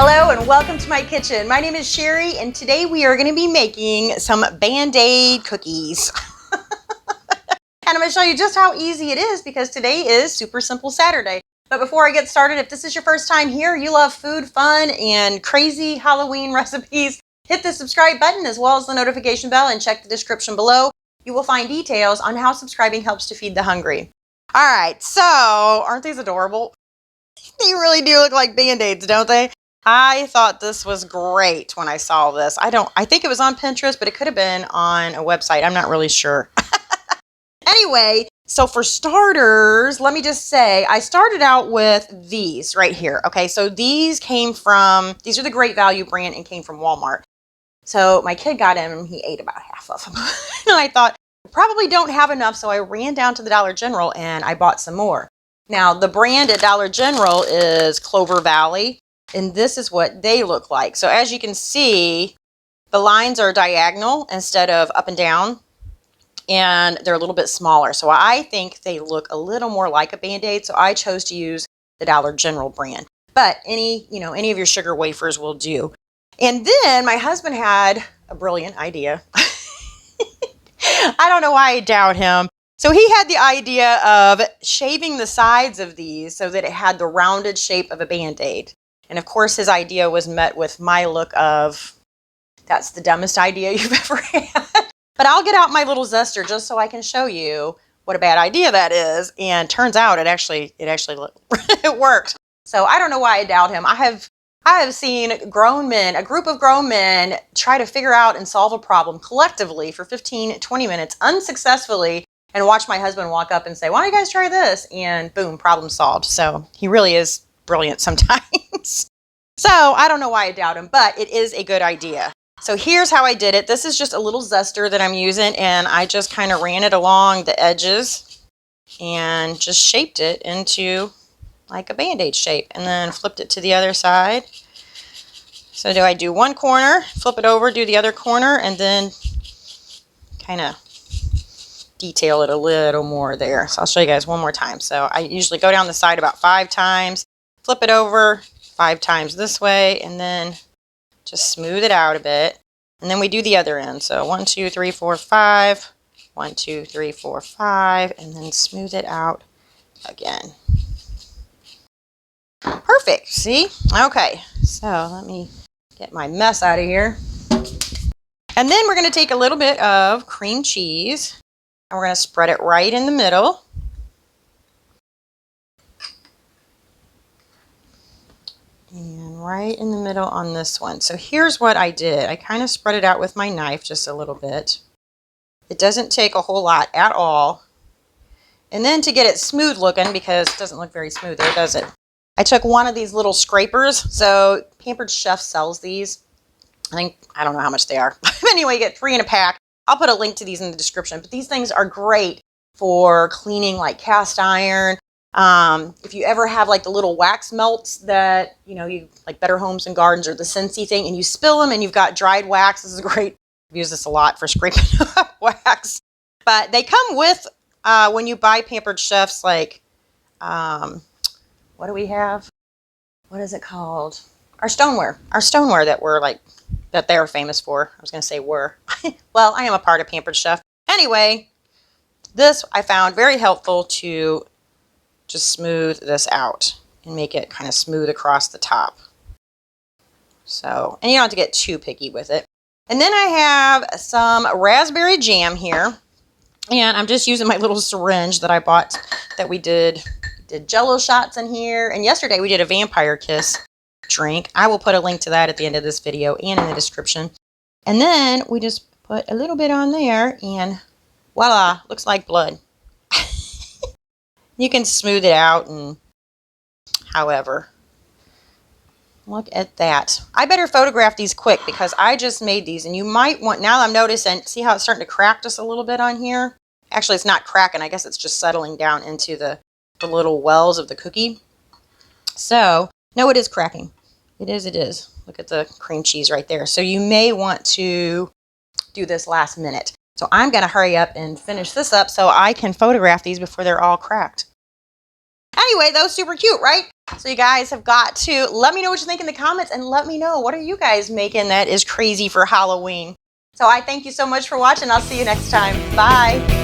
Hello and welcome to my kitchen. My name is Cheri and today we are going to be making some Band-Aid cookies. And I'm going to show you just how easy it is because today is Super Simple Saturday. But before I get started, if this is your first time here, you love food, fun, and crazy Halloween recipes, hit the subscribe button as well as the notification bell and check the description below. You will find details on how subscribing helps to feed the hungry. All right, so aren't these adorable? They really do look like Band-Aids, don't they? I thought this was great when I saw this. I think it was on Pinterest, but it could have been on a website. I'm not really sure. Anyway, so for starters, let me just say, I started out with these right here. Okay, so these are the Great Value brand and came from Walmart. So my kid got in and he ate about half of them. And I thought, I probably don't have enough, so I ran down to the Dollar General and I bought some more. Now, the brand at Dollar General is Clover Valley. And this is what they look like. So as you can see, the lines are diagonal instead of up and down. And they're a little bit smaller. So I think they look a little more like a Band-Aid. So I chose to use the Dollar General brand. But any of your sugar wafers will do. And then my husband had a brilliant idea. I don't know why I doubt him. So he had the idea of shaving the sides of these so that it had the rounded shape of a Band-Aid. And of course, his idea was met with my look of, that's the dumbest idea you've ever had. But I'll get out my little zester just so I can show you what a bad idea that is. And turns out it actually it worked. So I don't know why I doubt him. I have seen a group of grown men try to figure out and solve a problem collectively for 15, 20 minutes unsuccessfully and watch my husband walk up and say, why don't you guys try this? And boom, problem solved. So he really is brilliant sometimes. So I don't know why I doubt him, but it is a good idea. So here's how I did it. This is just a little zester that I'm using, and I just kind of ran it along the edges and just shaped it into like a Band-Aid shape, and then flipped it to the other side. So I do one corner, flip it over, do the other corner, and then kind of detail it a little more there. So I'll show you guys one more time. So I usually go down the side about 5 times, flip it over 5 times this way, and then just smooth it out a bit. And then we do the other end. So 1, 2, 3, 4, 5. 1, 2, 3, 4, 5. And then smooth it out again. Perfect. See? Okay. So let me get my mess out of here. And then we're going to take a little bit of cream cheese. And we're going to spread it right in the middle. And right in the middle on this one. So here's what I did. I kind of spread it out with my knife just a little bit. It doesn't take a whole lot at all. And then to get it smooth looking, because it doesn't look very smooth there, does it? I took one of these little scrapers. So Pampered Chef sells these. I don't know how much they are. Anyway, you get 3 in a pack. I'll put a link to these in the description. But these things are great for cleaning like cast iron. If you ever have like the little wax melts that, you like Better Homes and Gardens or the Scentsy thing, and you spill them and you've got dried wax, this is great. I've used this a lot for scraping up wax. But they come with, when you buy Pampered Chefs, like, what do we have? What is it called? Our stoneware that they're famous for. I was going to say were. Well, I am a part of Pampered Chef. Anyway, this I found very helpful to just smooth this out and make it kind of smooth across the top. So, and you don't have to get too picky with it. And then I have some raspberry jam here. And I'm just using my little syringe that I bought that we did Jello shots in here. And yesterday we did a vampire kiss drink. I will put a link to that at the end of this video and in the description. And then we just put a little bit on there and voila, looks like blood. You can smooth it out and however. Look at that. I better photograph these quick because I just made these and you might want, now I'm noticing, see how it's starting to crack just a little bit on here? Actually, it's not cracking. I guess it's just settling down into the little wells of the cookie. So, no, it is cracking. It is. Look at the cream cheese right there. So you may want to do this last minute. So I'm going to hurry up and finish this up so I can photograph these before they're all cracked. Anyway, that was super cute, right? So you guys have got to let me know what you think in the comments, and let me know, what are you guys making that is crazy for Halloween? So I thank you so much for watching. I'll see you next time. Bye.